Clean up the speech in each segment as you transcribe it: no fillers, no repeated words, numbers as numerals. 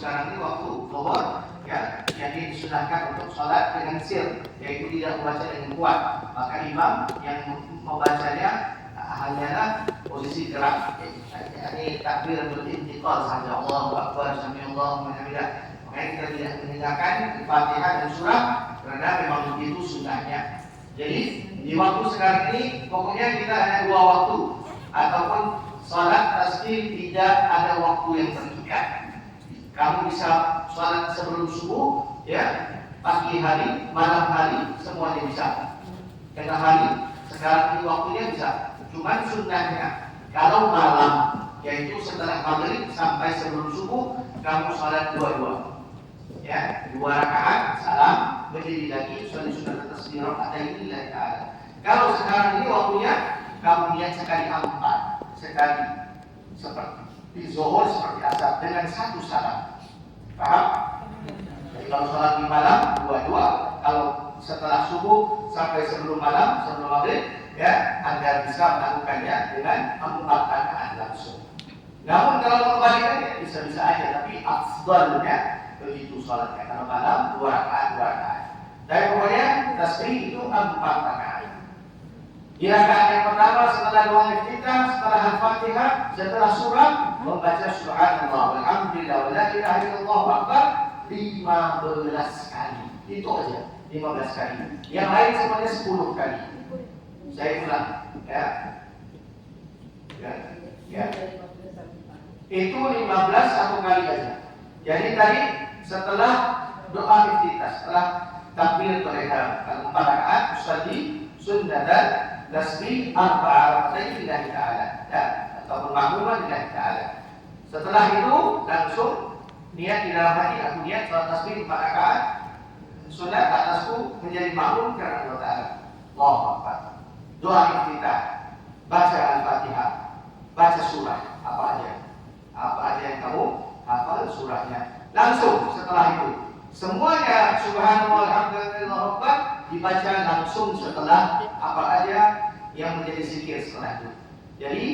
sekarang ini waktu zuhur ya, yang disunahkan untuk sholat dengan sir, yaitu tidak membaca dengan kuat. Maka imam yang membacanya hanyalah posisi gerak, yakni takbir berintiqal saja, Allahu Akbar, Samiallahu liman hamidah. Makanya kita tidak meninggalkan Fatihah dan surah karena memang begitu sunnahnya. Jadi di waktu sekarang ini pokoknya kita ada dua waktu, ataupun sholat tasbih tidak ada waktu yang terikat. Kamu bisa sholat sebelum subuh, ya, pagi hari, malam hari, semuanya bisa. Tengah hari, sekarang ini waktunya bisa. Cuman sunnahnya kalau malam, yaitu setelah maghrib sampai sebelum subuh, kamu sholat dua-dua. Ya, 2 rakaat, salam, berdiri lagi, sholat sunnah tasbih rakaatain ta'ala. Kalau sekarang ini waktunya, kamu niat sekali 4, sekali seperti zuhur, seperti asar, dengan 1 salam. Paham? Jadi kalau sholat di malam, 2-2. Kalau setelah subuh sampai sebelum malam, sebelum maghrib, ya, Anda bisa melakukannya dengan 4 rakaat langsung. Namun kalau kembalikannya bisa-bisa aja, tapi afdalnya begitu sholatnya. Kalau malam 2 rakaat. Tapi pokoknya tasbih itu 4 rakaat. Di rakaat yang pertama setelah doa iftitah, setelah Al-Fatihah, setelah surah, membaca subhanallah walhamdulillah wala ilaha illallah akbar 15 kali. Itu aja, 15 kali. Yang lain semuanya 10 kali. Saya ulang, ya. Itu 15 1 kali aja. Jadi tadi setelah doa iftitah, setelah takbiratul ihram, 4 rakaat, usalli sunnatan tasbih 4 rakaatain lillahi ta'ala, ya, ataupun makmuman lillahi ta'ala. Setelah itu langsung niat di dalam hati, aku niat salat tasbih 4 rakaat sunat atasku menjadi makmum karena Allah Ta'ala. Allahu Akbar. Doa iftitah, baca Al-Fatihah, baca surah apa aja yang kamu hafal surahnya. Langsung setelah itu semuanya subhanallah alhamdulillah akbar dibaca langsung setelah apa aja yang menjadi zikir setelah itu. Jadi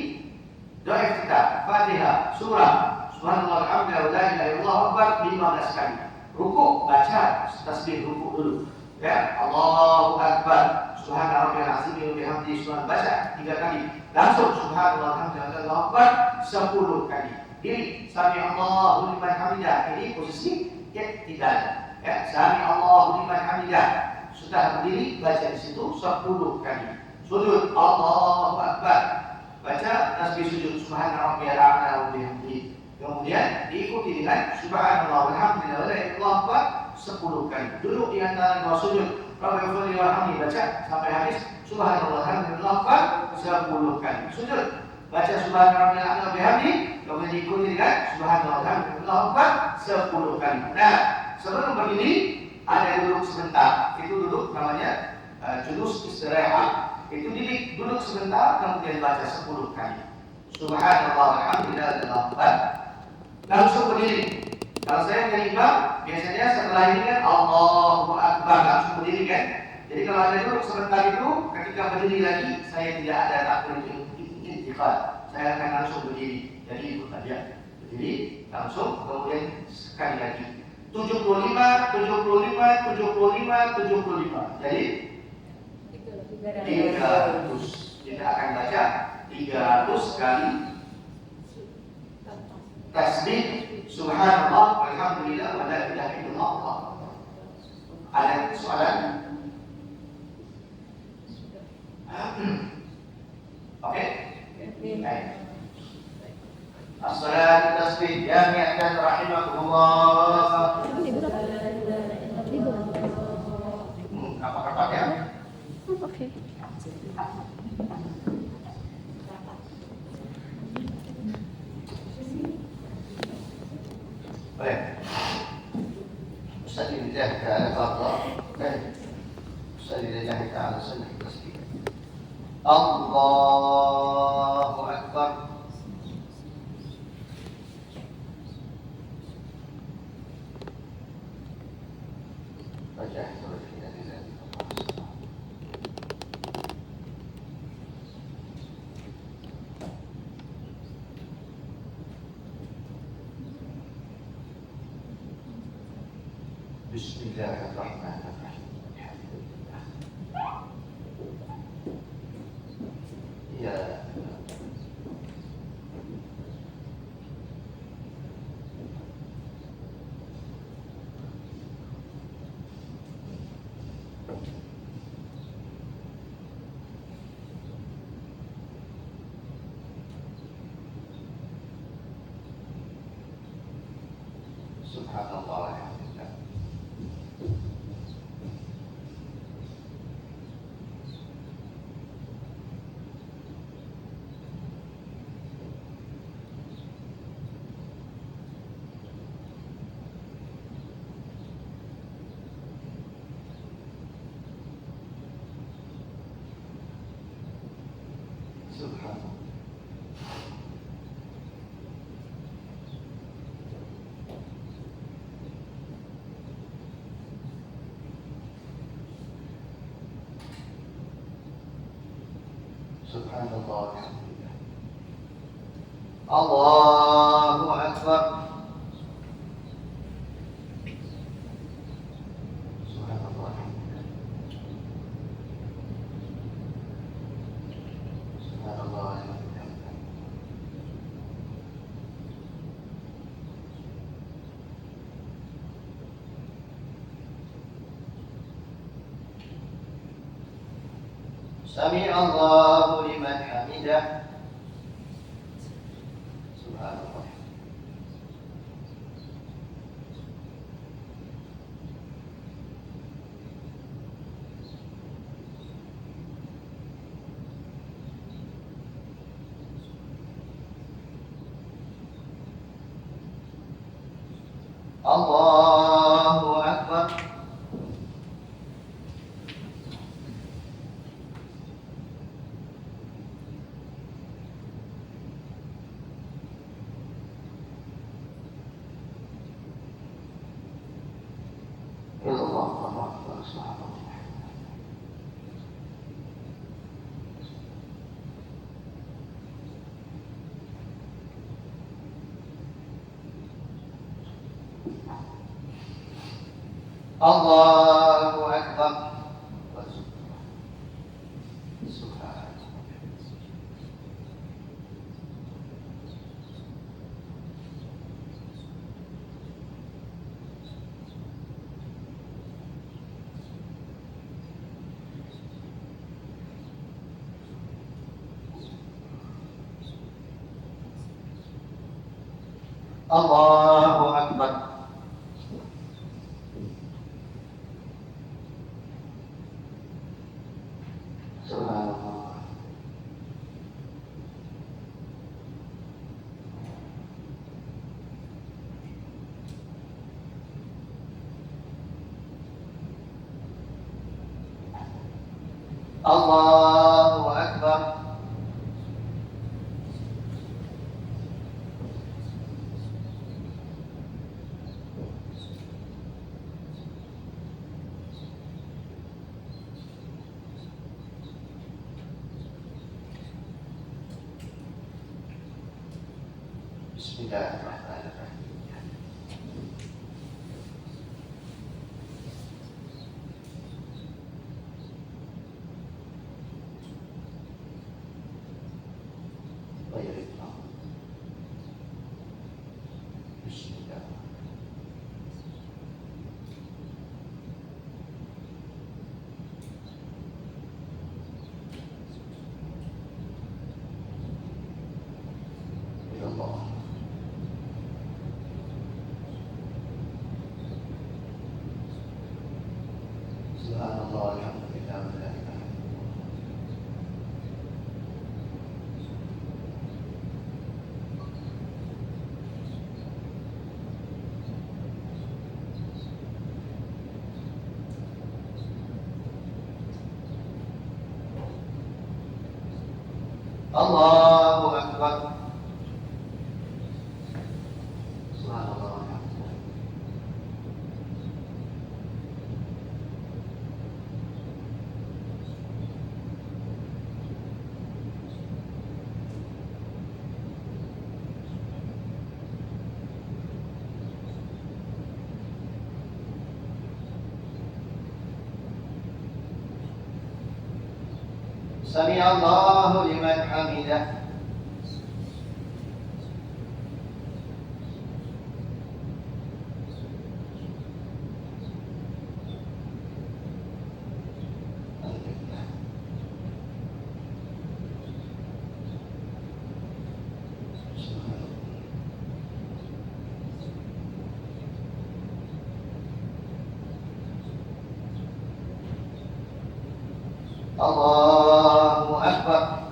doa iftitah, Fatihah, surah, subhanallah alhamdulillah la ilaha illallah akbar 15 kali. Ruku baca tasbih ruku dulu. Ya, Allahu akbar, subhana rabbiyal azim wa bihamdihi, subhan baca 3 kali. Langsung subhanallah alhamdulillah akbar 10 kali. Diri sami Allahu liman hamidah, ini posisi ya tidak. Ya, sami Allahu liman hamidah. Sudah berdiri baca di situ 10 kali. Sujud Allahu akbar. Baca tasbih sujud subhana rabbiyal a'la wa bihamdihi. Kemudian diikuti dengan subhanallah walhamdulillah wala ilaha illallah 10 kali. Duduk di antara 2 sujud. Rabbil warhamni baca sampai habis subhanallah walhamdulillah 10 kali. Sujud baca subhanallah wa bihamdihi, kemudian diikuti dengan subhanallah walhamdulillah 10 kali. Nah, sebelum berdiri ada duduk sebentar. Itu duduk namanya julus istirahat. Itu duduk sebentar kemudian baca 10 kali. Subhanallah walhamdulillah. Langsung berdiri. Kalau saya menjadi imam, biasanya setelah ini kan Allahu Akbar, langsung berdiri kan. Jadi kalau ada duduk sebentar itu, ketika berdiri lagi, saya tidak ada takbir intiqal. Saya akan langsung berdiri. Jadi ikut aja. Berdiri, langsung, kemudian sekali lagi. 75. Jadi 300. Kita akan baca 300 kali tasbih subhanallah walhamdulillah wa la ilaha illallah. Ada soalan? Oke. Baik. As-salatu tasbih jami'atan rahimakumullah. Apa ya? Oke. Baik. Ustaz lillahi ta'ala fadhal. Baik. Ustaz lillahi ta'ala sunnah tasbih. Allahu akbar. Baca surah Al-Fatihah. Bismillahirrahmanirrahim. Ya. Subhanallah. Subhanallah. Subhanallah. Allahu Akbar. Subhanallah. Subhanallah. Sami Allahu liman hamidah. Subhanallah. Allahu Akbar. Allahu Akbar. Subhanallah. Allahu Akbar. Subhanallah. Allahu Akbar. Subhanallah. Allahu Akbar. Bismillahirrahmanirrahim. Baiklah. Bismillah. Ya Allah. Subhanallah, alhamdulillah, wa la ilaha illallah. Allahu Akbar. Subhanallah, alhamdulillah. سمع الله لمن حمده. Allahu Akbar.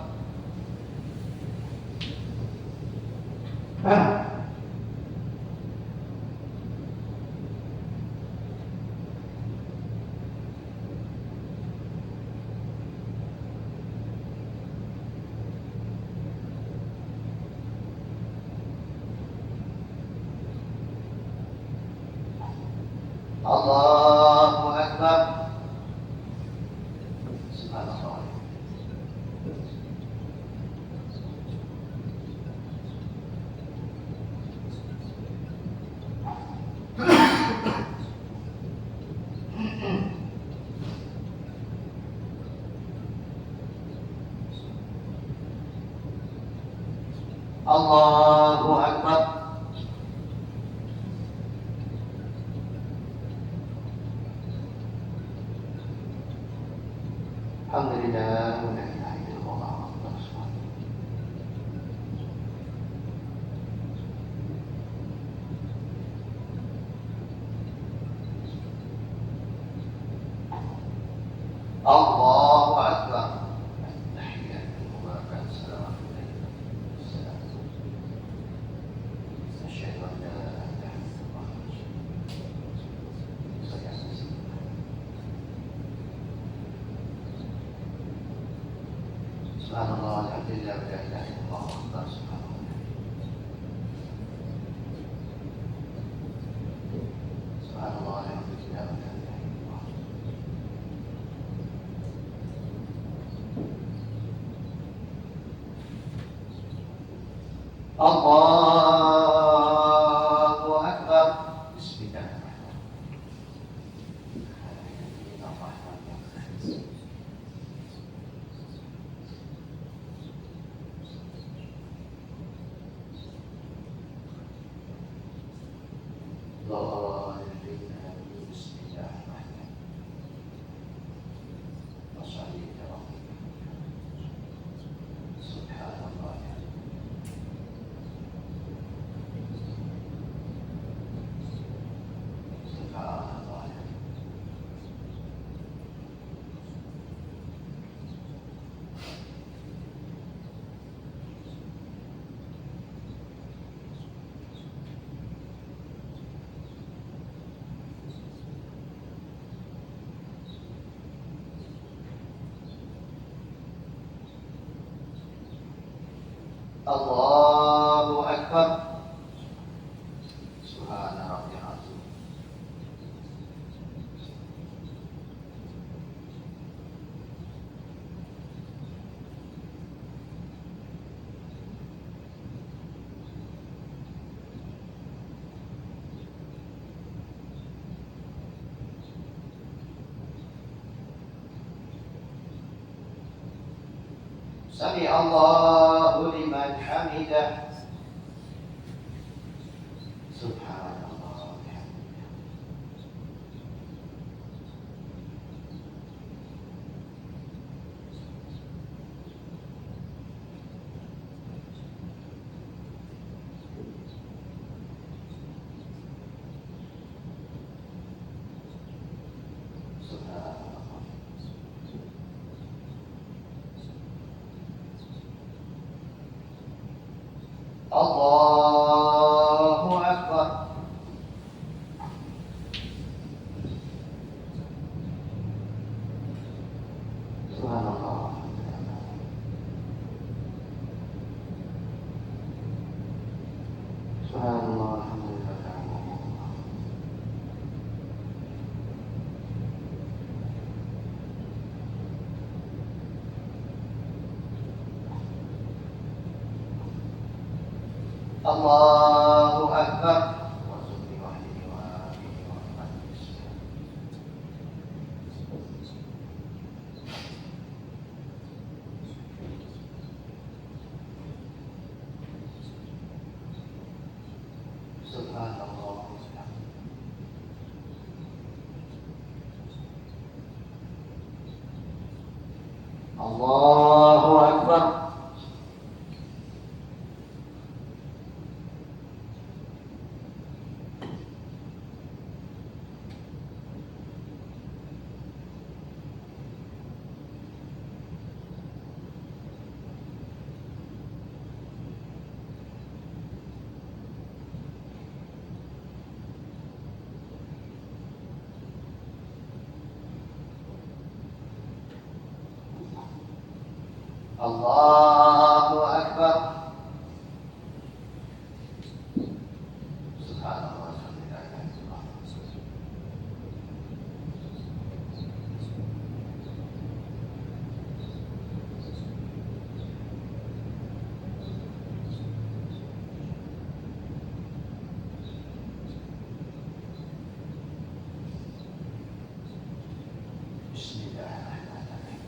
Allahu Akbar. Subhanallah. Allahu Akbar. Alhamdulillah, la ilaha illallah. Allahu Akbar. Subhanallah, alhamdulillah, la ilaha illallah, akbar, subhanallah. Subhanallah, alhamdulillah, la ilaha illallah. Allahu Akbar. Bismillahirrahmanirrahim. Allahu Akbar. Subhana rabbiyal azim. Sami Allahu liman hamidah. Subhanallah. Allahu Akbar. Subhanallah. Subhanallah, alhamdulillah. Allahu Akbar. Allahu Akbar. Allahu Akbar. Subhanallah. Bismillahirrahmanirrahim.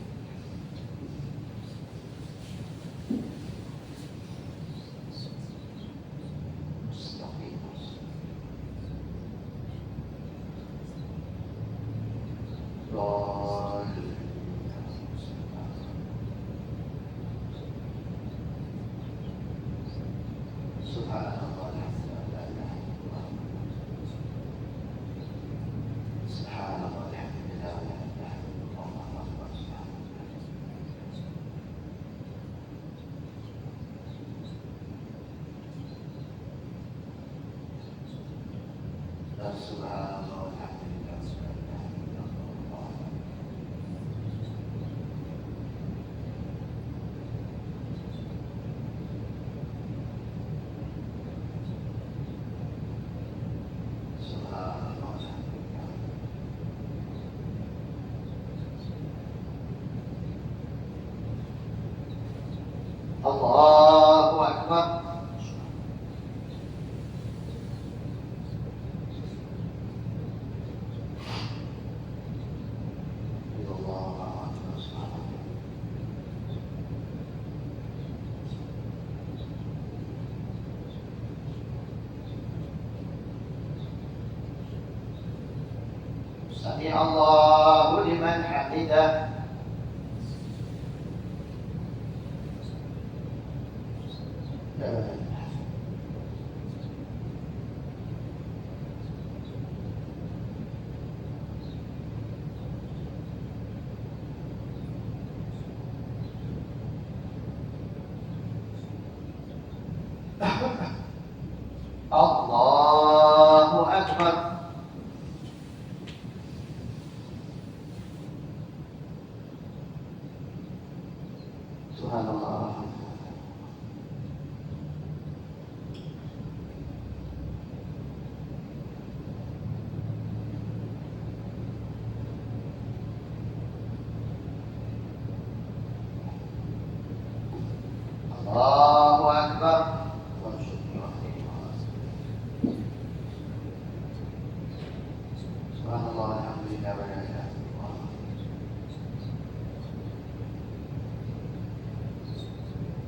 Allahu Akbar. Sami Allahu liman hamidah. Allahu Akbar. Subhanallah. Allahu Akbar. Subhanallah, alhamdulillah, wa la ilaha illallah.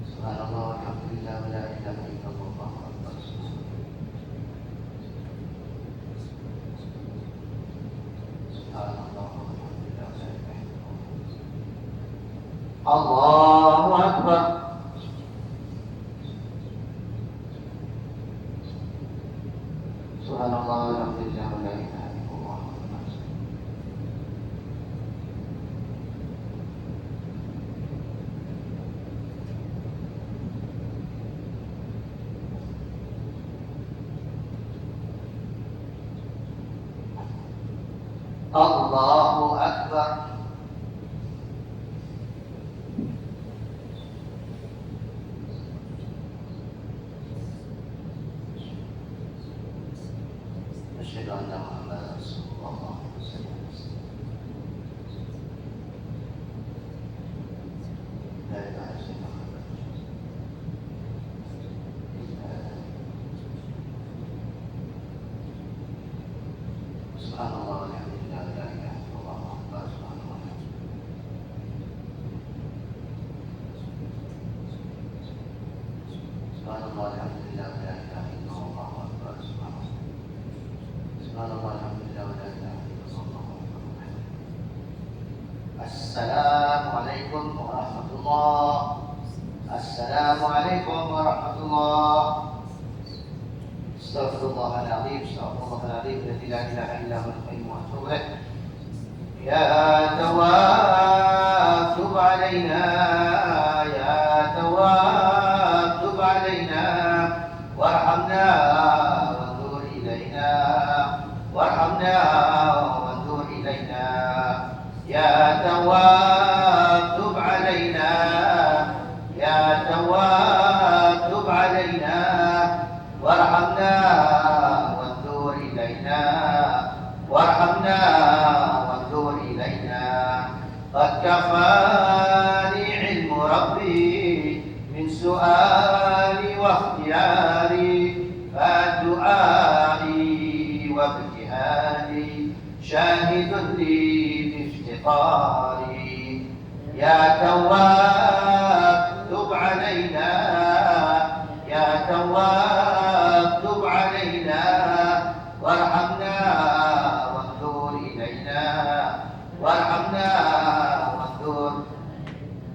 Subhanallah, alhamdulillah, wa la ilaha illallah. Subhanallah, alhamdulillah, wa la ilaha illallah. Allahu Akbar. Subhanallah, alhamdulillah, wa la ilaha illallah. Allahu Akbar. Asyhadu anna Muhammadan Rasulullah. La ilaha illallah. Subhanallah, alhamdulillah, la ilaha illallah, Akbar. Subhanallah. Subhanallah, alhamdulillah, la ilaha illallah, Akbar. Subhanallah. Subhanallah, alhamdulillah, wa la ilaha illallah. Assalamualaikum warahmatullahi الله. السلام عليكم ورحمة الله. استغفر الله العظيم الذي لا إله إلا هو الحي وأتوب إليه. يا تواب تب علينا، يا تواب تب علينا وارحمنا وانظر إلينا، وارحمنا وانظر إلينا. يا تواب تب علينا، يا تواب تب علينا وارحمنا وانظر إلينا، وارحمنا وانظر إلينا. قد كفاني علم ربي من سؤالي واختياري، فدعائي وابتهالي شاهد لي بافتقاري. يا تواب تب علينا، يا تواب تب علينا وارحمنا وانظر إلينا، وارحمنا وانظر.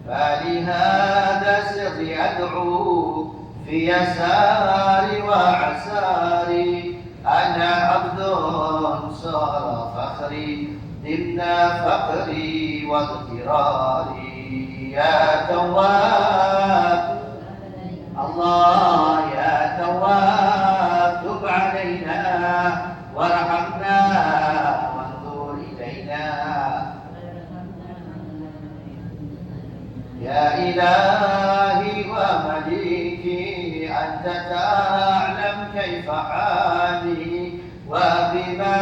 فلهذا سري أدعو في يساري وعساري، أنا عبد صار فخري ضمن فقري واضطراري. يا تواب الله، يا تواب تب علينا وارحمنا وانظر إلينا. يا إلهي ومليكي أنت تعلم كيف حالي، وبما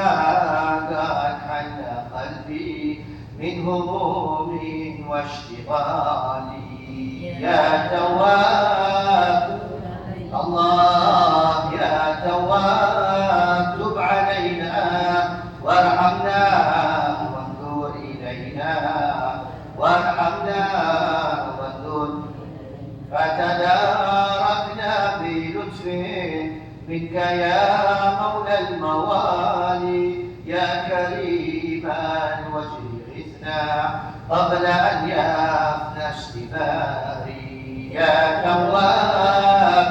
قد حل قلبي من هموم واشتغال. يا تواب الله، يا تواب تب علينا وارحمنا وانظر إلينا، وارحمنا وانظر. فتداركنا بلطف منك يا مولى الموالي، يا كريما وجه غثنا قبل أن يفنى اشتباري. يا تواب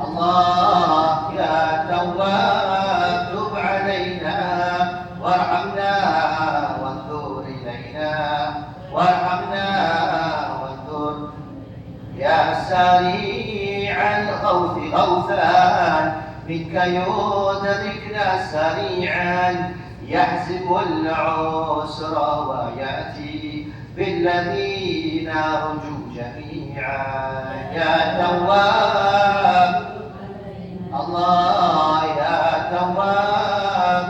الله، يا تواب تب علينا وارحمنا وانظر إلينا، وارحمنا وانظر. يا سريع الغوث غوثا منك يدركنا سريعا، يحزم العسر ويأتي بالذين رجوا جميعا. يا تواب الله، يا تواب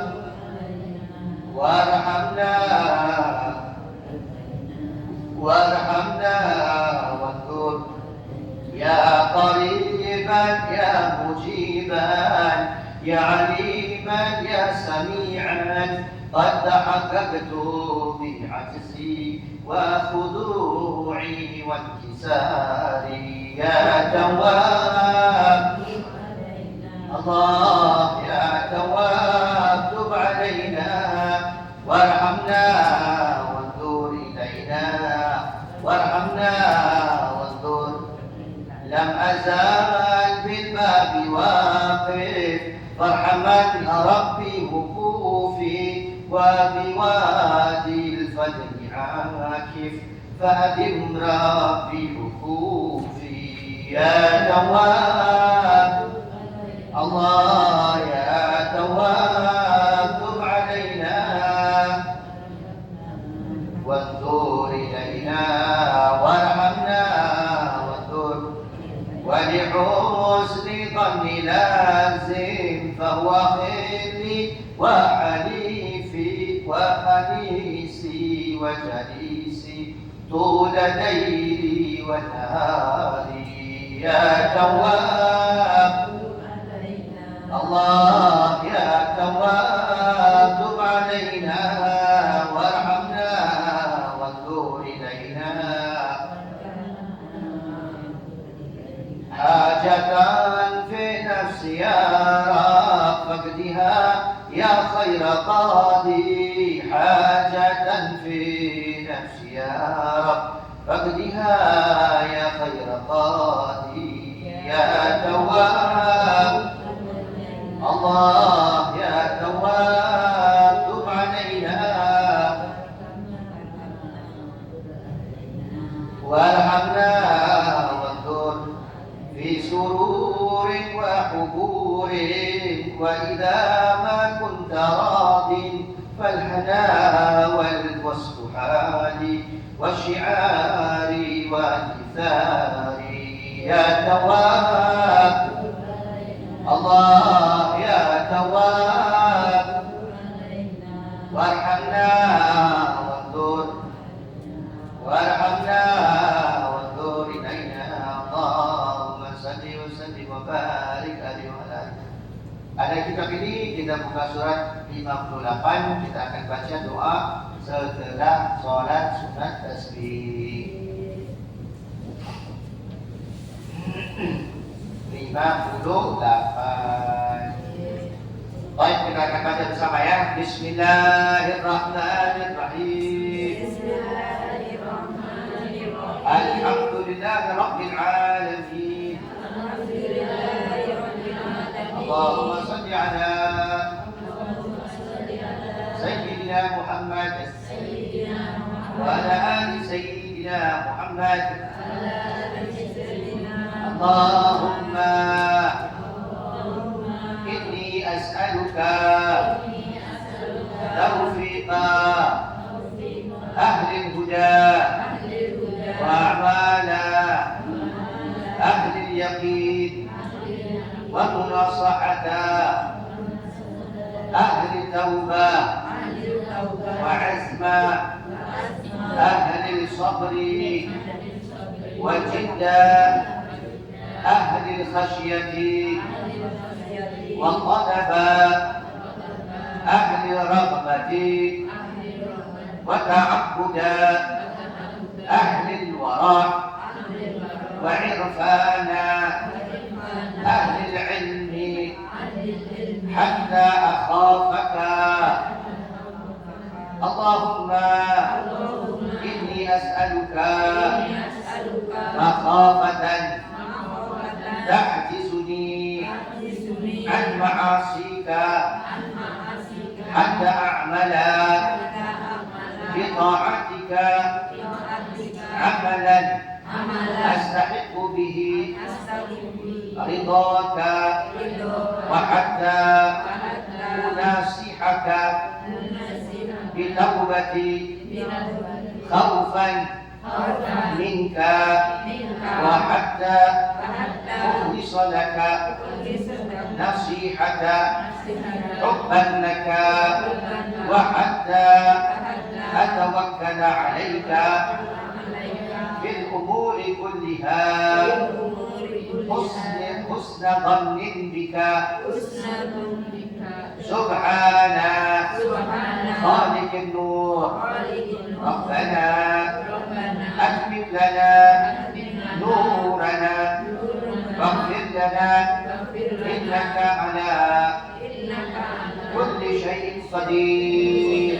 وارحمنا وارحمنا وانظر. يا قريبا يا مجيبا، يا عليما يا سميعا، قد تحققت بعجزي وخضوعي وانكساري. يا تواب الله، يا تواب تب علينا وارحمنا وانظر إلينا، وارحمنا وانظر. لم أزال بالباب واقف فارحمن ربي وقوفي، وبوادي الفجر عاكف فأدم ربي وقوفي. يا تواب الله، يا تواب تب علينا وانظر إلينا، وارحمنا وانظر. ولحسن ظن لازم فهو خلي وحليفي وأنيسي وجليسي طول ليلي ونهاري. يا تواب الله، يا تواب تب علينا وارحمنا وانظر إلينا. حاجة في نفسي يا رب فاقضها يا خير قاضي، حاجة في نفسي يا رب فاقضها يا خير قاضي يا تواب الله يا تواب تب علينا وارحمنا وانظر في سرور وحبور وإذا ما كنت راض فالحنا والسحال والشعار والإثار يا تواب الله يا تواب وارحمنا وانظر إلينا اللهم صل وسلم وبارك عليه وعلى آله. Ada kitab ini kita buka surat 58, kita akan baca doa setelah sholat sunat tasbih. 58. Baik, kita akan baca bersama ya. Bismillahirrahmanirrahim. Alhamdulillahi rabbil alamin. Allahumma salli ala Sayyidina Muhammad wa ala ali Sayyidina Muhammad. Allahumma inni as'aluka taufiqa ahli al-huda wa a'mala ahli al-yaqin wa munasahata ahli al-tawbah wa azma ahli al-sabri wa jiddah أهل الخشية وطلب أهل الرغبة وتعبد أهل الورع وعرفان أهل العلم حتى أخافك اللهم إني أسألك مخافة تحجزني عن معاصيك حتى أعمل بطاعتك عملا أستحق به رضاك وحتى أناصحك بتوبتي خوفا منك وحتى أخلص لك نصيحة حبا لك وحتى أتوكل عليك في الأمور كلها حسن ظن بك سبحان خالق النور ربنا أكمل لنا نورنا واغفر لنا إنك على كل شيء قدير.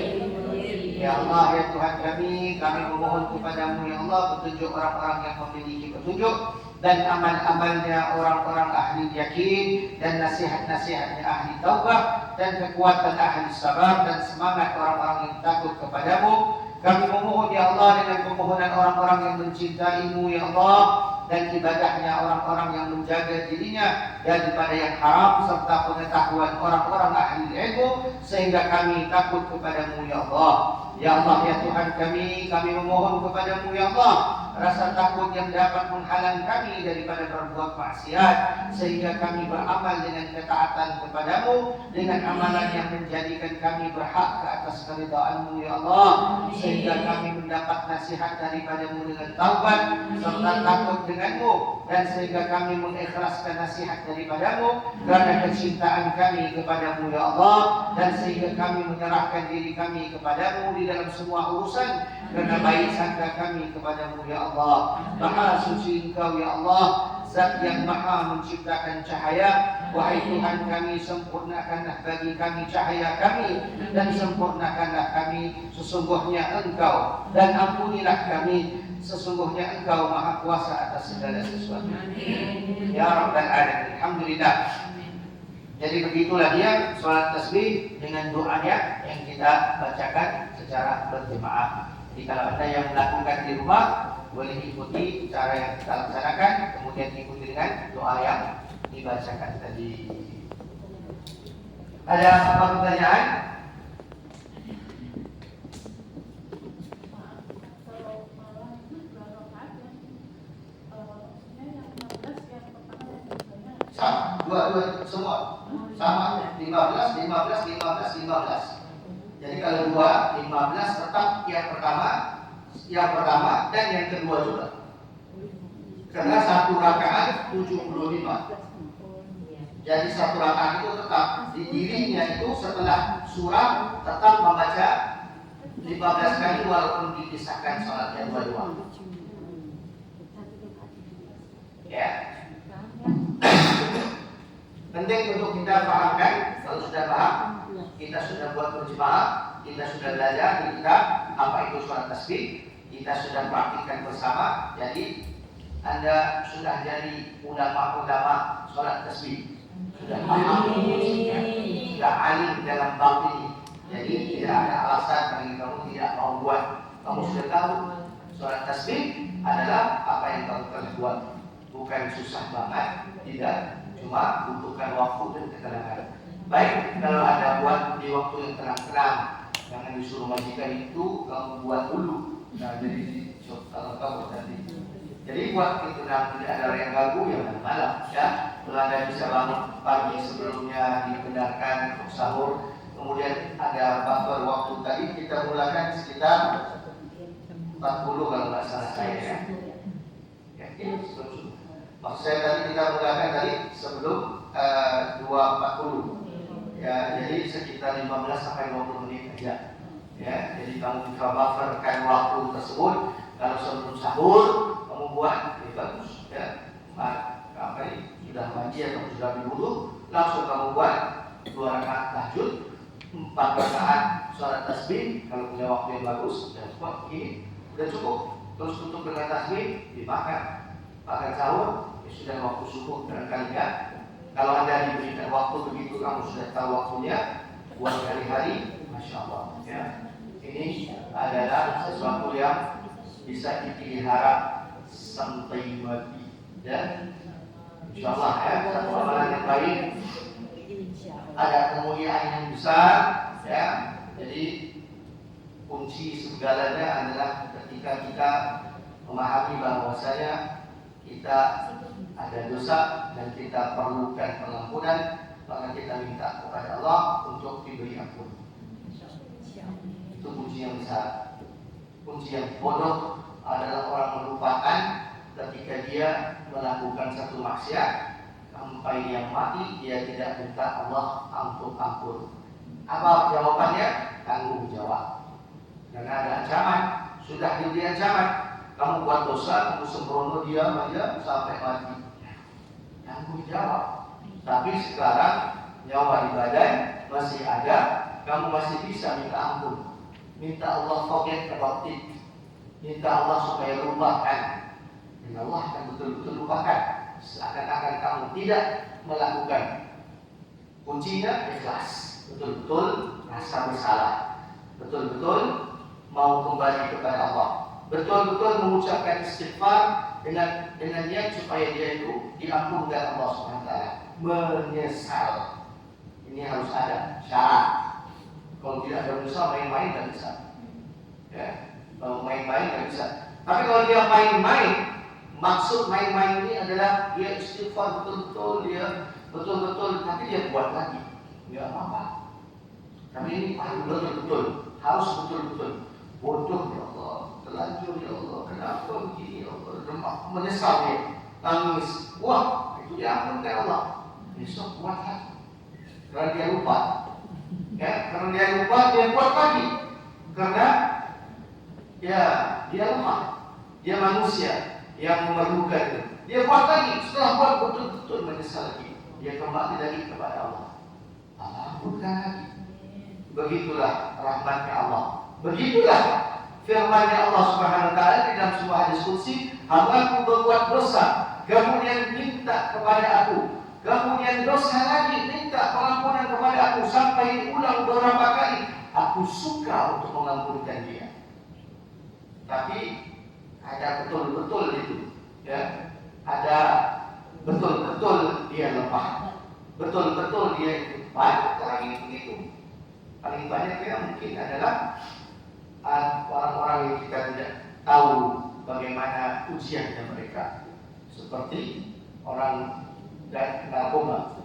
Ya Allah, ya Tuhan kami memohon kepadamu ya Allah petunjuk orang-orang yang memiliki petunjuk dan amal-amalnya orang-orang ahli yakin dan nasihat-nasihatnya ahli taubah dan kekuatan ahli sabar dan semangat orang-orang yang takut kepadamu. Kami memohon ya Allah dengan pemohonan orang-orang yang mencintaimu ya Allah dan ibadahnya orang-orang yang menjaga dirinya daripada yang haram serta pengetahuan orang-orang ahli ilmu sehingga kami takut kepadamu ya Allah. Ya Allah ya Tuhan kami memohon kepadamu ya Allah rasa takut yang dapat menghalang kami daripada berbuat maksiat sehingga kami beramal dengan ketaatan kepadamu dengan amalan yang menjadikan kami berhak ke atas keridhaan-Mu ya Allah sehingga kami mendapat nasihat daripadamu dengan taubat serta takut denganmu dan sehingga kami mengikhlaskan nasihat daripadamu karena kecintaan kami kepadamu ya Allah dan sehingga kami menyerahkan diri kami kepadamu di dalam semua urusan karena baik sangka kami kepadamu ya Allah. Maha suci Engkau ya Allah Zat yang maha menciptakan cahaya. Wahai Tuhan kami, sempurnakanlah bagi kami cahaya kami, dan sempurnakanlah kami sesungguhnya Engkau, dan ampunilah kami sesungguhnya Engkau maha kuasa atas segala sesuatu. Ya Rabbal Alamin. Alhamdulillah. Jadi begitulah dia sholat tasbih dengan doanya yang kita bacakan secara berjemaah. Jadi kalau Anda yang melakukan di rumah, boleh ikuti cara yang kita laksanakan, kemudian ikuti dengan doa yang dibacakan tadi. Ada apa pertanyaan? Sama, dua semua sama, 15. Jadi kalau 15 tetap yang pertama dan yang kedua juga. Karena satu rakaat 75. Jadi satu rakaat itu tetap di dirinya itu setelah surah tetap membaca 15 kali walaupun dipisahkan sholatnya dua-dua. Ya. Penting untuk kita pahamkan. Kalau sudah paham, kita sudah buat berjemaah, kita sudah belajar di kitab apa itu sholat tasbih, kita sudah praktikkan bersama. Jadi Anda sudah jadi ulama-ulama sholat tasbih, sudah paham, sudah alim dalam bab ini. Jadi tidak ada alasan bagi kamu tidak mau buat. Kamu sudah tahu sholat tasbih adalah apa yang kamu telah buat. Bukan susah banget, tidak. Cuma butuhkan waktu dan ketenangan. Baik, kalau ada buat di waktu yang terang-terang, jangan disuruh majikan itu kamu buat dulu. Nah, jadi kalau kamu tadi. Jadi buat itu tidak ada yang ganggu ya malam. Ya, kalau Anda bisa bangun pagi sebelumnya dibenarkan untuk sahur. Kemudian ada buffer waktu tadi kita mulakan sekitar 40 kalau nggak salah saya ya. Ya, maksud saya tadi kita mulakan tadi sebelum 2.40 ya, jadi sekitar 15 sampai 20 menit aja ya. Jadi kamu bisa bufferkan waktu tersebut. Kalau sebelum sahur kamu buat, ya bagus ya. Apa ini sudah mandi atau sudah berwudu, langsung kamu buat 2 rakaat tahajud, 4 rakaat sholat tasbih. Kalau punya waktu yang bagus, ya buat ini udah cukup. Terus tutup dengan tasbih, dimakan. Makan sahur, ya sudah waktu subuh barangkali ya. Kalau Anda diberikan waktu begitu, kamu sudah tahu waktunya buat hari-hari, masya Allah ya. Ini adalah sesuatu yang bisa dipelihara sampai mati dan insya Allah ya, satu amalan yang baik, ada kemuliaan yang besar ya. Jadi kunci segalanya adalah ketika kita memahami bahwasanya kita ada dosa dan kita perlukan pengampunan, maka kita minta kepada Allah untuk diberi ampun. Itu kunci yang besar. Kunci yang bodoh adalah orang melupakan ketika dia melakukan satu maksiat sampai dia mati, dia tidak minta Allah ampun. Apa jawabannya? Tanggung jawab. Karena ada ancaman, sudah diberi ancaman. Kamu buat dosa, kamu sembrono diam aja sampai mati. Tanggung jawab. Tapi sekarang nyawa di badan masih ada, kamu masih bisa minta ampun. Minta Allah forget about it. Minta Allah supaya lupakan. Dan Allah akan betul-betul lupakan. Seakan-akan kamu tidak melakukan. Kuncinya ikhlas. Betul-betul rasa bersalah. Betul-betul mau kembali kepada Allah. Betul-betul mengucapkan istighfar dengan niat supaya dia itu diampunkan Allah SWT. Menyesal. Ini harus ada syarat. Kalau tidak ada menyesal, main-main tidak bisa. Ya, kalau main-main tidak bisa. Tapi kalau dia main-main, maksud main-main ini adalah dia istighfar betul-betul, dia betul-betul, tapi dia buat lagi. Tidak apa-apa. Tapi ini betul-betul, harus betul-betul. Bodoh ya Allah, terlanjur ya Allah, kenapa begini ya Allah, menyesal dia, tangis, wah itu diampunkan Allah, besok buat lagi, karena dia lupa, ya, karena dia lupa dia buat lagi, karena ya dia lemah, dia manusia yang memerlukan Dia buat lagi, setelah buat betul-betul menyesal lagi. Dia kembali lagi kepada Allah. Allah ampunkan lagi. Begitulah rahmatnya Allah. Begitulah firman-Nya Allah Subhanahu wa taala di dalam sebuah hadis qudsi, "Hamba-Ku berbuat dosa, kemudian minta kepada Aku, kemudian dosa lagi minta pengampunan kepada Aku sampai diulang beberapa kali. Aku suka untuk mengampunkan dia." Tapi ada betul-betul itu, ya. Ada betul-betul dia lemah. Betul-betul dia itu banyak orang yang begitu. Paling banyak ya mungkin adalah orang-orang yang kita tidak tahu bagaimana ujiannya mereka. Seperti orang narkoba.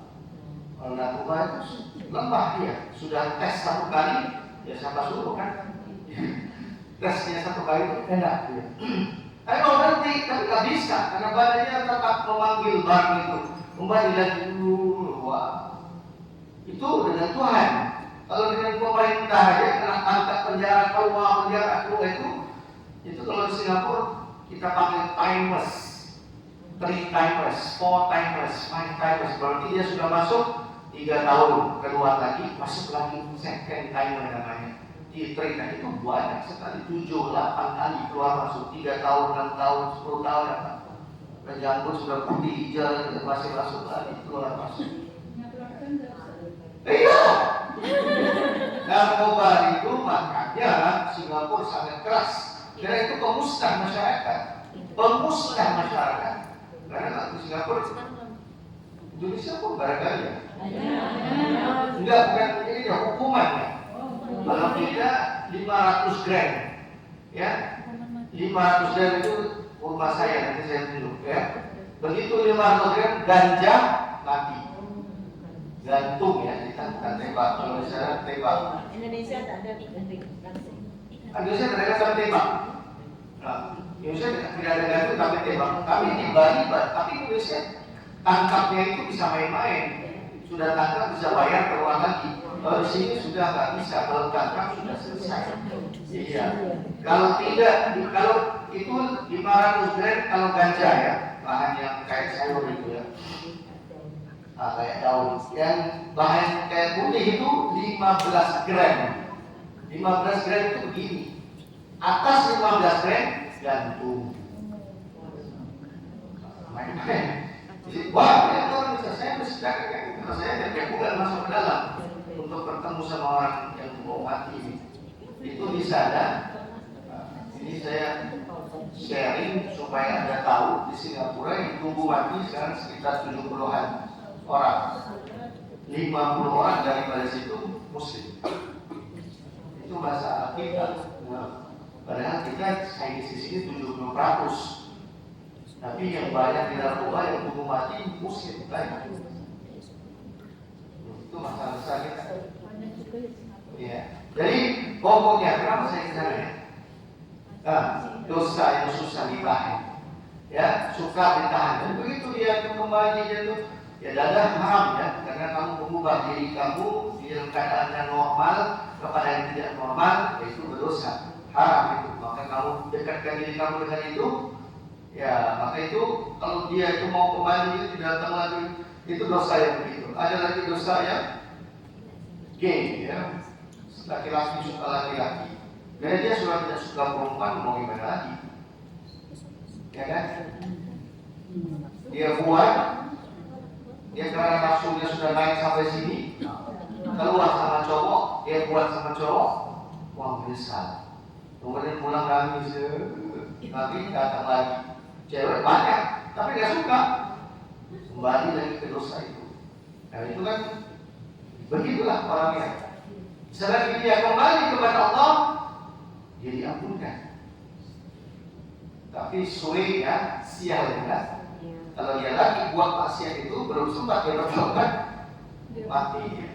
Orang narkoba itu lemah dia. Sudah tes satu kali, ya siapa suruh kan? Tesnya satu kali itu enak dia. Tapi mau berhenti, tapi nggak bisa karena badannya tetap memanggil barang itu. Kembali lagi dulu, wah. Itu dengan Tuhan. Kalau dengan pemerintah aja kena angkat penjara keluar itu kalau di Singapura kita pakai timers, 3 timers, 4 timers, 5 timers. Berarti dia sudah masuk 3 tahun, keluar lagi, masuk lagi second timer namanya. Di training itu banyak sekali, 7-8 kali keluar masuk, 3 tahun, 6 tahun, 10 tahun. Janggut sudah putih hijau, masih masuk lagi, keluar masuk. Iya. Narkoba itu makanya Singapura sangat keras. Karena itu pemusnah masyarakat. Pemusnah masyarakat. Karena di Singapura Indonesia pun barangkali ya. Enggak, bukan ini ya hukumannya. Kalau kita 500 gram, ya 500 gram itu rumah saya, nanti saya tunjuk ya. Begitu 500 gram ganja mati, gantung ya, kita bukan tembak. Kalau misalnya tembak, Indonesia tak ada Indonesia tidak ada sampai tembak. Nah, Indonesia tidak ada gantung tapi tembak. Tapi di Bali, tapi Indonesia tangkapnya itu bisa main-main. Sudah tangkap bisa bayar keluar lagi. Kalau di sini sudah nggak bisa, kalau tangkap sudah selesai. Iya. Kalau tidak, kalau itu 500 gram kalau ganja ya, bahan yang kayak sayur itu ya, kayak daun. Yang bahan kayak putih itu 15 gram. 15 gram itu begini. Atas 15 gram gantung. Main-main. Wah, ya orang bisa saya mesti kalau saya tidak bukan masuk ke dalam untuk bertemu sama orang yang mau mati itu di sana. Ini saya sharing supaya Anda tahu di Singapura yang tunggu mati sekarang sekitar 70-an orang, 50 orang daripada situ Muslim. Itu masalah kita. Nah, padahal kita sains di sini 70%. Tapi yang banyak di narkoba yang tunggu mati Muslim banyak. Itu masalah besar kita. Ya. Jadi pokoknya kenapa saya kesana ya? Dosa yang susah ditahan, ya suka ditahan. Dan begitu dia kembali dia itu, ya dadah haram ya, karena kamu mengubah diri kamu dalam keadaan yang normal kepada yang tidak normal, itu berdosa, haram itu. Maka kamu dekatkan diri kamu dengan itu, ya maka itu kalau dia itu mau kembali dia tidak datang lagi, itu dosa yang begitu. Ada lagi dosa yang gay, ya, laki-laki suka laki-laki. Karena dia sudah tidak suka perempuan, mau gimana lagi? Ya kan? Dia buat, dia karena nafsunya sudah naik sampai sini, keluar sama cowok, dia buat sama cowok, wah menyesal. Kemudian pulang nangis, nanti datang lagi. Cewek banyak, tapi nggak suka, kembali lagi ke dosa itu. Nah itu kan, begitulah orangnya. Selagi dia kembali kepada Allah, dia diampunkan. Tapi suenya, sialnya, kalau dia lagi buat maksiat itu belum sempat dia bertobat, mati.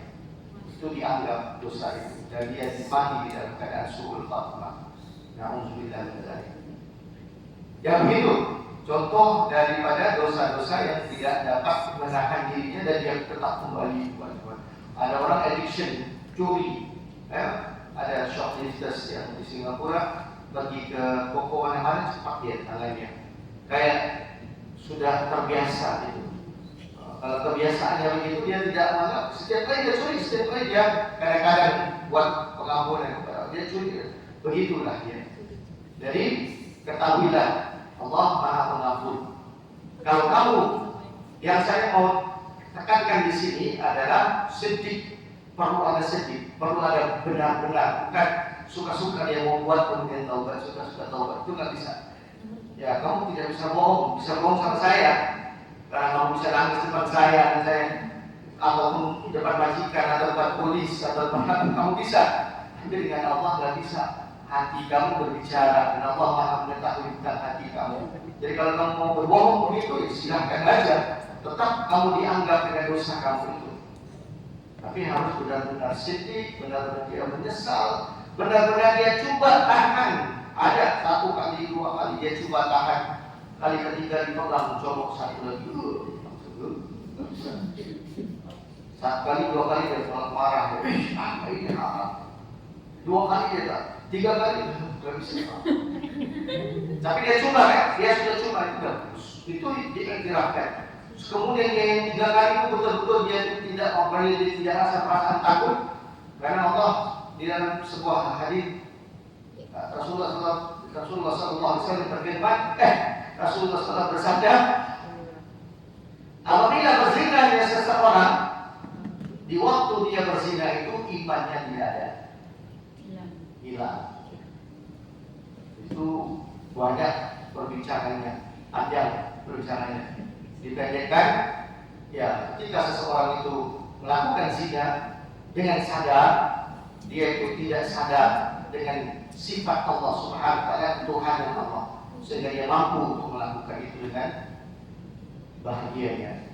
Itu dianggap dosa itu dan dia mati di dalam keadaan suul khatimah. Na'udzubillah min dzalik. Ya begitu. Contoh daripada dosa-dosa yang tidak dapat menahan dirinya dan dia tetap kembali buat. Ada orang addiction, curi. Ada shoplifters yang di Singapura pergi ke toko mana-mana cepat dia tangannya. Kayak sudah terbiasa gitu. Kalau kebiasaannya begitu, dia tidak menganggap. Setiap kali dia curi, setiap kali dia kadang-kadang buat pengampunan, dia curi. Begitulah dia. Jadi ketahuilah Allah Maha Pengampun. Kalau kamu, yang saya mau tekankan di sini adalah sedih, perlu ada sedih, perlu ada benar-benar, bukan suka-suka dia mau buat kemudian taubat, suka-suka taubat, itu nggak bisa. Ya, kamu tidak bisa bohong sama saya, karena kamu bisa nangis depan saya dan saya, ataupun di depan majikan atau depan polis atau depan kamu bisa. Tapi dengan Allah nggak bisa. Hati kamu berbicara dan Allah Maha mengetahui tentang hati kamu. Jadi kalau kamu mau berbohong begitu, ya silahkan aja. Tetap kamu dianggap dengan dosa kamu itu. Tapi harus benar-benar sedih, benar-benar dia menyesal, benar-benar dia coba tahan. Ada 1 kali, 2 kali dia coba tahan. Kali ketiga dipegang, colok 1 lagi. 1 kali, 2 kali dia marah. Apa ini haram? 2 kali dia tak. 3 kali nggak bisa. Tapi dia coba kan, dia sudah coba itu bagus. Itu diiktirafkan. Kemudian yang 3 kali itu betul-betul dia tidak memperoleh, dia tidak rasa perasaan takut, karena Allah di dalam sebuah hadis Rasulullah SAW berfirman, Rasulullah SAW bersabda, apabila berzinanya seseorang, di waktu dia berzina itu imannya tidak ada. Hilang. Itu banyak perbicaranya, panjang perbicaranya. Dipendekkan, ya ketika seseorang itu melakukan zina dengan sadar, dia itu tidak sadar dengan sifat Allah Subhanahu wa taala, Tuhan Allah, sehingga dia mampu untuk melakukan itu dengan bahagianya.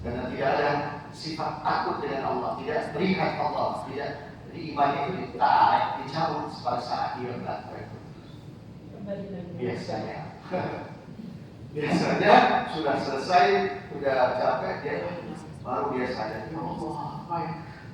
Karena tidak ada sifat takut dengan Allah, tidak melihat Allah, tidak. Jadi imannya itu ditarik, dicabut pada saat dia melakukan itu. Biasanya sudah selesai, sudah capek, dia baru dia sadar.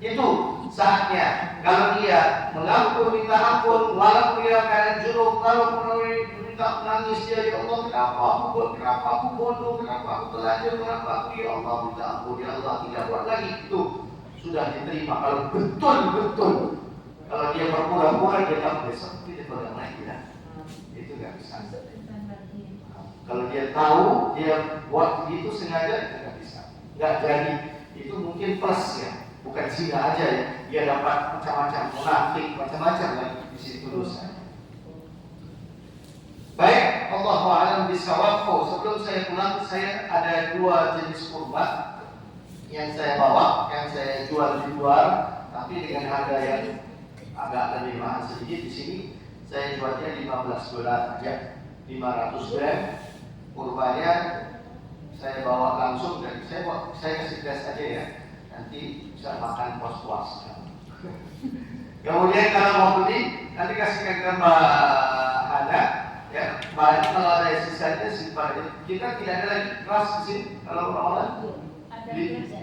Itu saatnya. Kalau dia mengampun, minta ampun, walaupun dia keadaan junub, walaupun minta menangis dia, ya Allah kenapa aku bodoh, kenapa aku telanjur, kenapa aku, ya Allah minta ampun, ya Allah tidak buat lagi. Itu sudah diterima. Kalau betul-betul, kalau dia berpura-pura, dia tak besok dia pegang lagi lah. Itu nggak bisa. Kalau dia tahu dia buat begitu sengaja, itu nggak bisa, nggak jadi. Itu mungkin plus ya, bukan zina aja ya. Dia dapat macam-macam, munafik, macam-macam lagi di situ dosa. Baik, Allahu a'lam bishawab. Sebelum saya pulang, saya ada 2 jenis kurma yang saya bawa, yang saya jual di luar, tapi dengan harga yang agak lebih mahal sedikit. Di sini saya jualnya $15 aja, 500 gram. Kurmanya saya bawa langsung dan saya kasih tes aja ya, nanti bisa makan puas-puas. Kemudian kalau mau beli, nanti kasihkan ke Mbak Hana. Ya, bahan kalau ada sisanya simpan. Kita tidak ada lagi keras di sini kalau orang-orang. Tadarus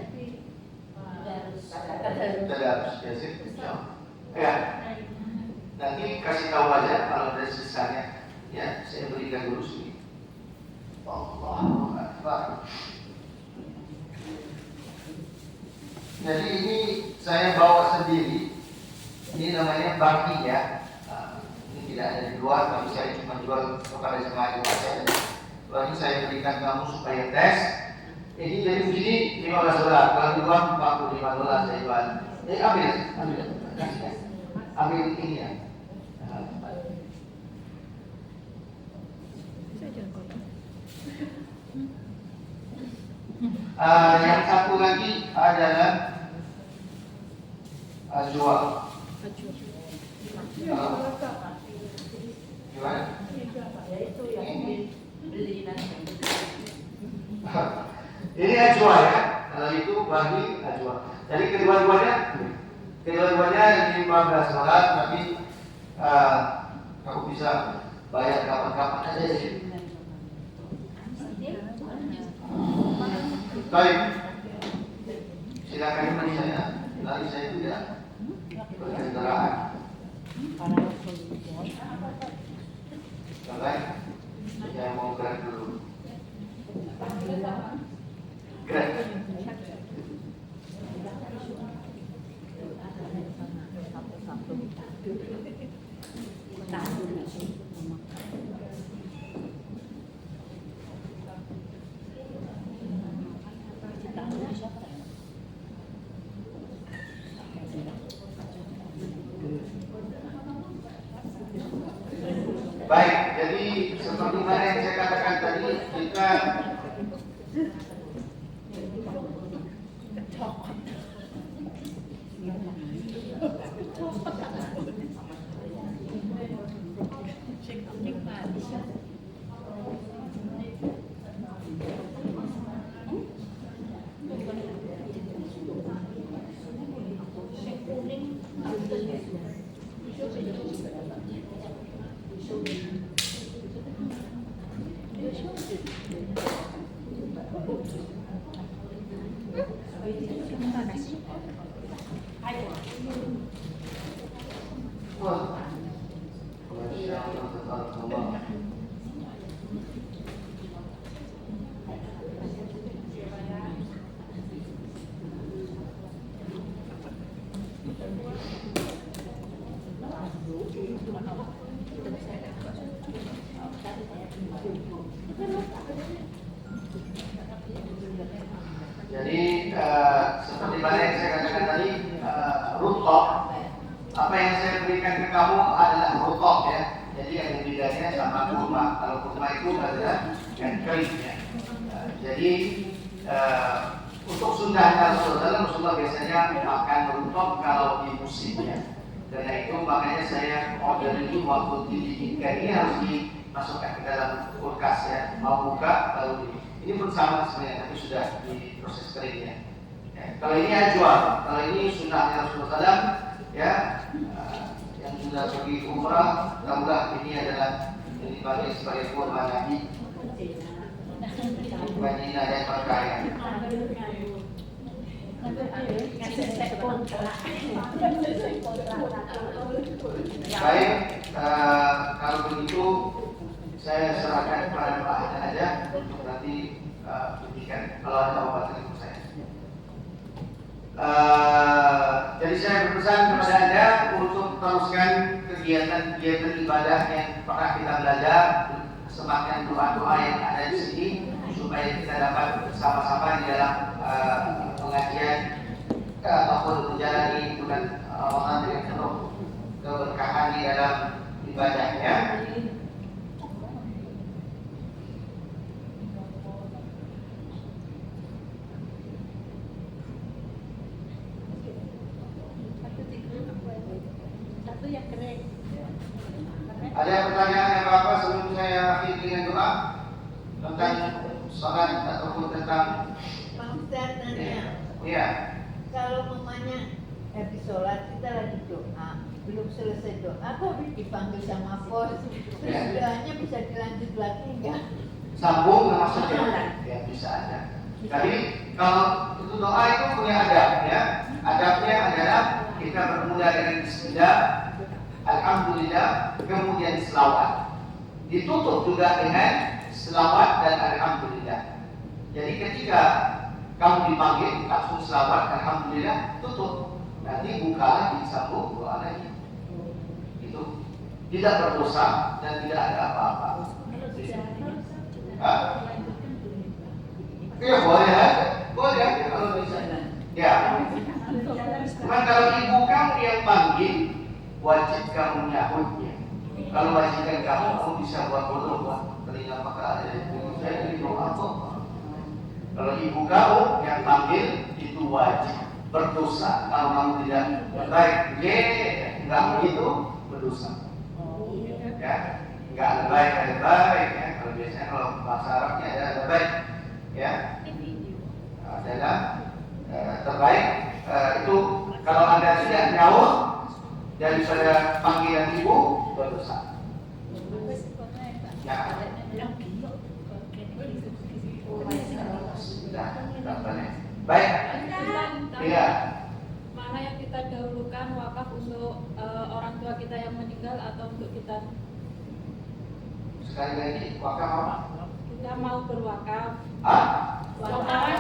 ya sih. Ya. Nanti kasih tahu aja kalau ada sisanya. Ya, saya berikan dulu sini. Allahu Akbar. Jadi ini saya bawa sendiri. Ini namanya baki ya. Ini tidak ada di luar, tapi saya cuma jual kepada jemaah saya. Lalu saya berikan kamu supaya tes. Ini jadi begini $15. Kalau di luar $45 saya jual. Ambil ini ya. Yang satu lagi adalah ajwa. Gimana? Ini ajwa ya. Kalau itu bagi ajwa. Jadi kedua-duanya $15, tapi kamu bisa bayar kapan-kapan aja sih. Baik, silakan beri saya. Lari saya tidak berkendaraan. Baik, saya mau gerak dulu. Baik, jadi seperti mana yang saya katakan tadi, kita seperti mana yang saya katakan tadi, rutok. Apa yang saya berikan ke kamu adalah rutok ya. Jadi yang bedanya sama kurma. Kalau kurma itu adalah yang kering ya. Jadi untuk sunnahnya Rasulullah biasanya makan rutok kalau di musimnya. Karena itu makanya saya order ini waktu dididikan ini harus dimasukkan ke dalam kulkas ya. Mau buka lalu ini pun sama sebenarnya, tapi sudah di proses keringnya. Ya, kalau ini ajwa, kalau ini sunnahnya Rasulullah SAW, ya, yang sudah pergi umrah, tahulah ini adalah yang dipakai sebagai kurma Nabi. Banyak yang berkaya. Baik, kalau begitu saya serahkan kepada Pak Hasan aja untuk nanti berikan kalau ada obat untuk saya. Jadi saya berpesan kepada Anda untuk teruskan kegiatan-kegiatan ibadah yang pernah kita belajar, semakin doa-doa yang ada di sini supaya kita dapat bersama-sama di dalam pengajian ataupun menjalani bulan Ramadan dengan penuh keberkahan di dalam ibadahnya. Ada pertanyaan apa sebelum saya akhiri dengan doa tentang salat ataupun tentang Pak Ustaz nanya. Iya. Kalau mamanya habis sholat kita lagi doa, belum selesai doa, kok dipanggil sama bos, terus doanya bisa dilanjut lagi enggak? Sambung maksudnya? Ya bisa aja. Tapi kalau itu doa itu punya adab ya. Adabnya adalah kita bermula dengan Bismillah, Alhamdulillah, kemudian selawat. Ditutup juga dengan selawat dan Alhamdulillah. Jadi ketika kamu dipanggil langsung selawat Alhamdulillah, tutup. Nanti buka lagi, sambung doa lagi. Itu tidak berdosa dan tidak ada apa-apa. Iya boleh aja, boleh aja kalau bisa. Ya. Cuma kalau ibu kamu yang panggil, wajib kamu nyahutnya. Kalau wajibkan kamu bisa buat bodoh, buat telinga maka ada saya ini doa apa? Kalau ibu kamu yang panggil itu wajib berdosa. Kalau kamu tidak baik, enggak begitu berdosa. Ya, enggak ada baik ya. Kalau biasanya kalau bahasa Arabnya ada baik, ya. Adalah terbaik itu kalau Anda tidak nyaut daripada panggilan ibu berdosa. Ya. Baik. Iya. Mana yang kita dahulukan wakaf untuk orang tua kita yang meninggal atau untuk kita? Sekali lagi wakaf apa? Kita kita mau berwakaf. Sekarang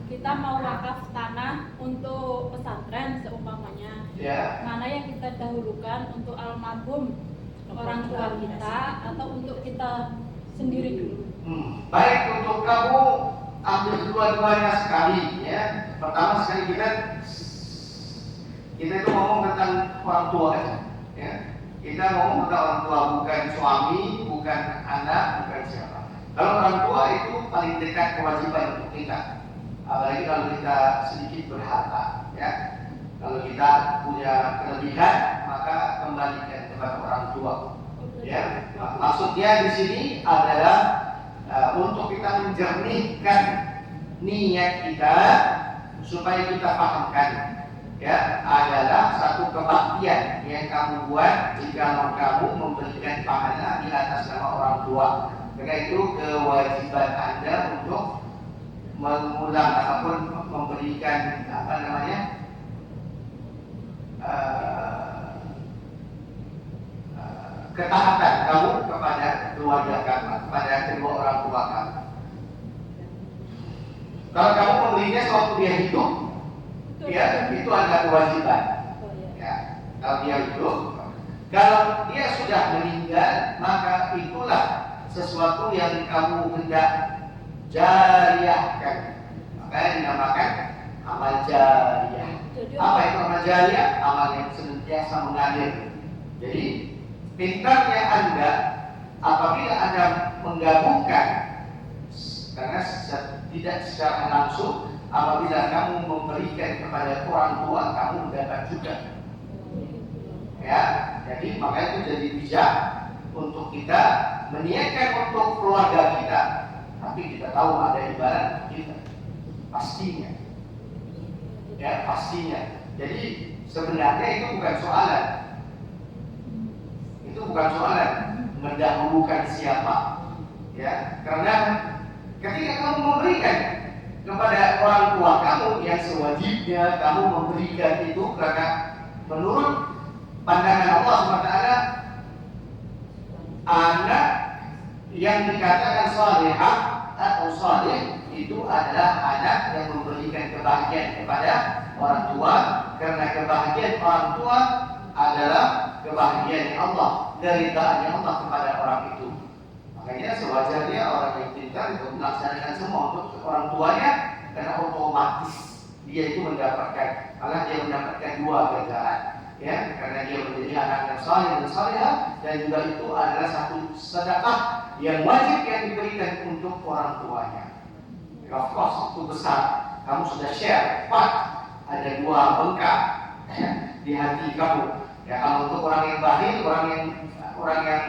Kita mau wakaf tanah untuk pesantren seumpamanya. Ya. Mana yang kita dahulukan untuk almarhum orang tua kita atau untuk kita sendiri dulu? Baik, untuk kamu ambil kedua-duanya sekali ya. Pertama sekali kita itu ngomong tentang orang tua aja ya. Kita ngomong tentang orang tua, bukan suami, bukan anak, bukan siapa. Kalau orang tua itu paling dekat kewajiban untuk kita. Apalagi kalau kita sedikit berharta ya. Kalau kita punya kelebihan, maka kembalikan kepada orang tua ya. Maksudnya di sini adalah untuk kita menjernihkan niat kita supaya kita pahamkan ya, adalah satu kebaktian yang kamu buat jika kamu memberikan pahala di atas nama orang tua. Karena itu kewajiban Anda untuk mengulang ataupun memberikan ketaatan kamu kepada keluarga kamu, kepada kedua orang tua kamu. Kalau kamu memberinya sewaktu dia hidup, ya itu adalah kewajiban. Ya, kalau dia hidup, kalau dia sudah meninggal, maka itulah sesuatu yang kamu hendak jariahkan. Makanya dinamakan amal jariah. Apa itu amal jariah? Amal yang senantiasa mengalir. Jadi pintarnya Anda apabila Anda menggabungkan, karena tidak secara langsung, apabila kamu memberikan kepada orang tua, kamu mendapat juga. Ya, jadi makanya itu jadi bijak untuk kita meniatkan untuk keluarga kita, tapi kita tahu ada ibarat kita, pastinya. Ya, pastinya. Jadi sebenarnya itu bukan soalan. Itu bukan soalan mendahulukan siapa. Ya, karena ketika kamu memberikan kepada orang tua kamu yang sewajibnya kamu memberikan itu, karena menurut pandangan Allah SWT, anak yang dikatakan salihah atau salih itu adalah anak yang memberikan kebahagiaan kepada orang tua, karena kebahagiaan orang tua adalah kebahagiaan Allah, keridhaan Allah kepada orang itu. Makanya sewajarnya orang yang pintar itu melaksanakan semua untuk orang tuanya, karena otomatis dia itu mendapatkan, malah dia mendapatkan dua ganjaran, ya, karena dia menjadi anak yang saleh dan salehah, dan juga itu adalah satu sedekah yang wajib yang diberikan untuk orang tuanya. Of course itu besar, kamu sudah share, Pak, ada dua bengkak di hati kamu. Ya, kalau untuk orang yang bakhil, orang yang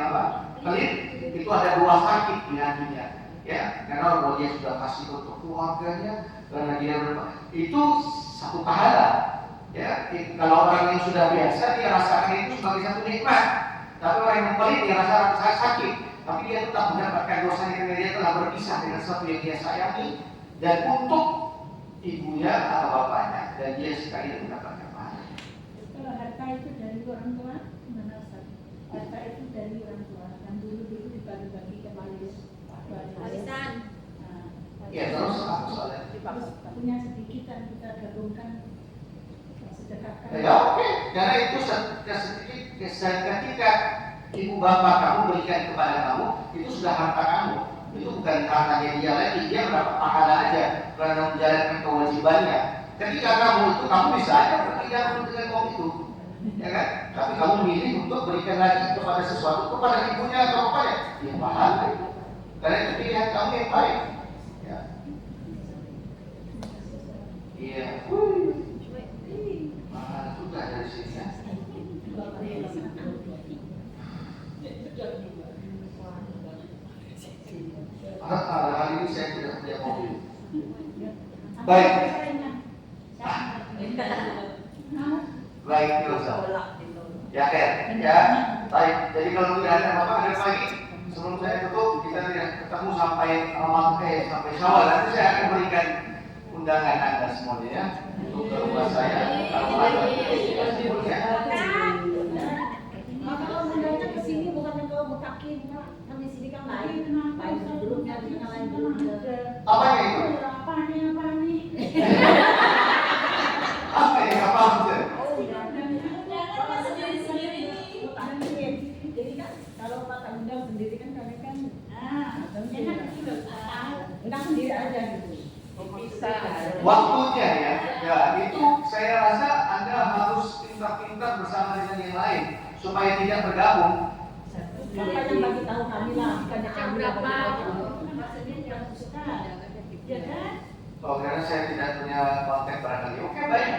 pelit, itu ada dua sakit di hatinya. Ya, karena kalau dia sudah kasih untuk keluarganya, karena dia itu satu pahala. Ya, kalau orang yang sudah biasa dia rasakan itu sebagai satu nikmat. Tapi orang yang pelit dia rasa sakit, tapi dia tetap mendapatkan dosanya karena dia telah berpisah dengan sesuatu yang dia sayangi dan untuk ibunya atau bapaknya, dan dia sekali mendapatkan pahala. Kalau harta itu dari orang tua, mana Ustaz? Harta itu dari orang tua, dan dulu dibagi-bagi ke warisan. Ya, terus soalnya Punya sedikit dan kita gabungkan, sedekahkan. ya, oke. Karena itu sedikit ketika ibu bapak kamu berikan kepada kamu, itu sudah harta kamu. Itu bukan hartanya dia lagi, dia mendapat pahala aja karena menjalankan kewajibannya. Ketika kamu itu, kamu bisa aja berpindah dengan uang itu, ya kan? Tapi kamu milih untuk berikan lagi kepada sesuatu, kepada ibunya atau bapaknya, ya pahala itu. Karena itu pilihan kamu yang baik. Ya. Iya. Mahal juga dari sini ya. Hari ini saya tidak punya mobil. Baik. Baik, ya Ken, ya. Baik. Jadi kalau tidak ada apa-apa ada lagi, sebelum saya tutup, kita tidak ketemu sampai sampai Syawal. Nanti saya akan berikan undangan Anda semuanya ya, untuk ke rumah saya. Kalau ada ya. Maka kalau mendatang ke sini bukan engkau mutakin, kan di sini kan lain. Entah sendiri aja gitu. Waktunya ya itu saya rasa Anda harus pintar-pintar bersama dengan yang lain supaya tidak bergabung. Makanya bagi tahu kami lah, bukannya Jam kami berapa? Maksudnya yang suka, ya kan? Oh, karena saya tidak punya kontak barangkali. Oke, baik.